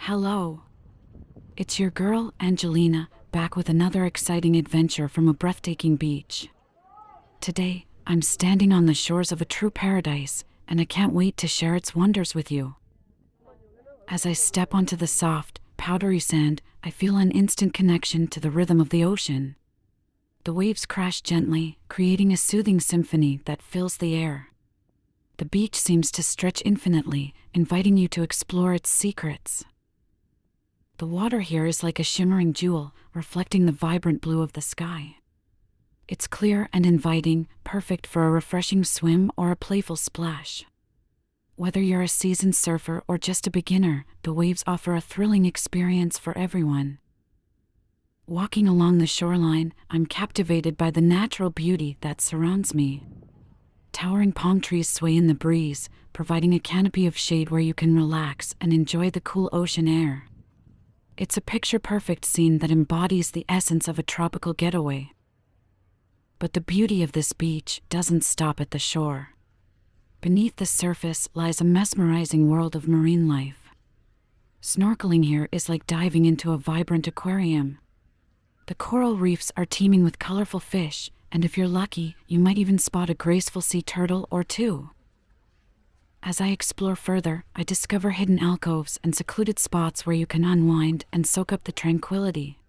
Hello. It's your girl, Angelina, back with another exciting adventure from a breathtaking beach. Today, I'm standing on the shores of a true paradise, and I can't wait to share its wonders with you. As I step onto the soft, powdery sand, I feel an instant connection to the rhythm of the ocean. The waves crash gently, creating a soothing symphony that fills the air. The beach seems to stretch infinitely, inviting you to explore its secrets. The water here is like a shimmering jewel, reflecting the vibrant blue of the sky. It's clear and inviting, perfect for a refreshing swim or a playful splash. Whether you're a seasoned surfer or just a beginner, the waves offer a thrilling experience for everyone. Walking along the shoreline, I'm captivated by the natural beauty that surrounds me. Towering palm trees sway in the breeze, providing a canopy of shade where you can relax and enjoy the cool ocean air. It's a picture-perfect scene that embodies the essence of a tropical getaway. But the beauty of this beach doesn't stop at the shore. Beneath the surface lies a mesmerizing world of marine life. Snorkeling here is like diving into a vibrant aquarium. The coral reefs are teeming with colorful fish, and if you're lucky, you might even spot a graceful sea turtle or two. As I explore further, I discover hidden alcoves and secluded spots where you can unwind and soak up the tranquility.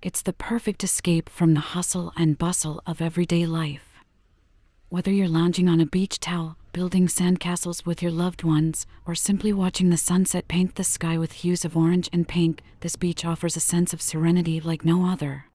It's the perfect escape from the hustle and bustle of everyday life. Whether you're lounging on a beach towel, building sandcastles with your loved ones, or simply watching the sunset paint the sky with hues of orange and pink, this beach offers a sense of serenity like no other.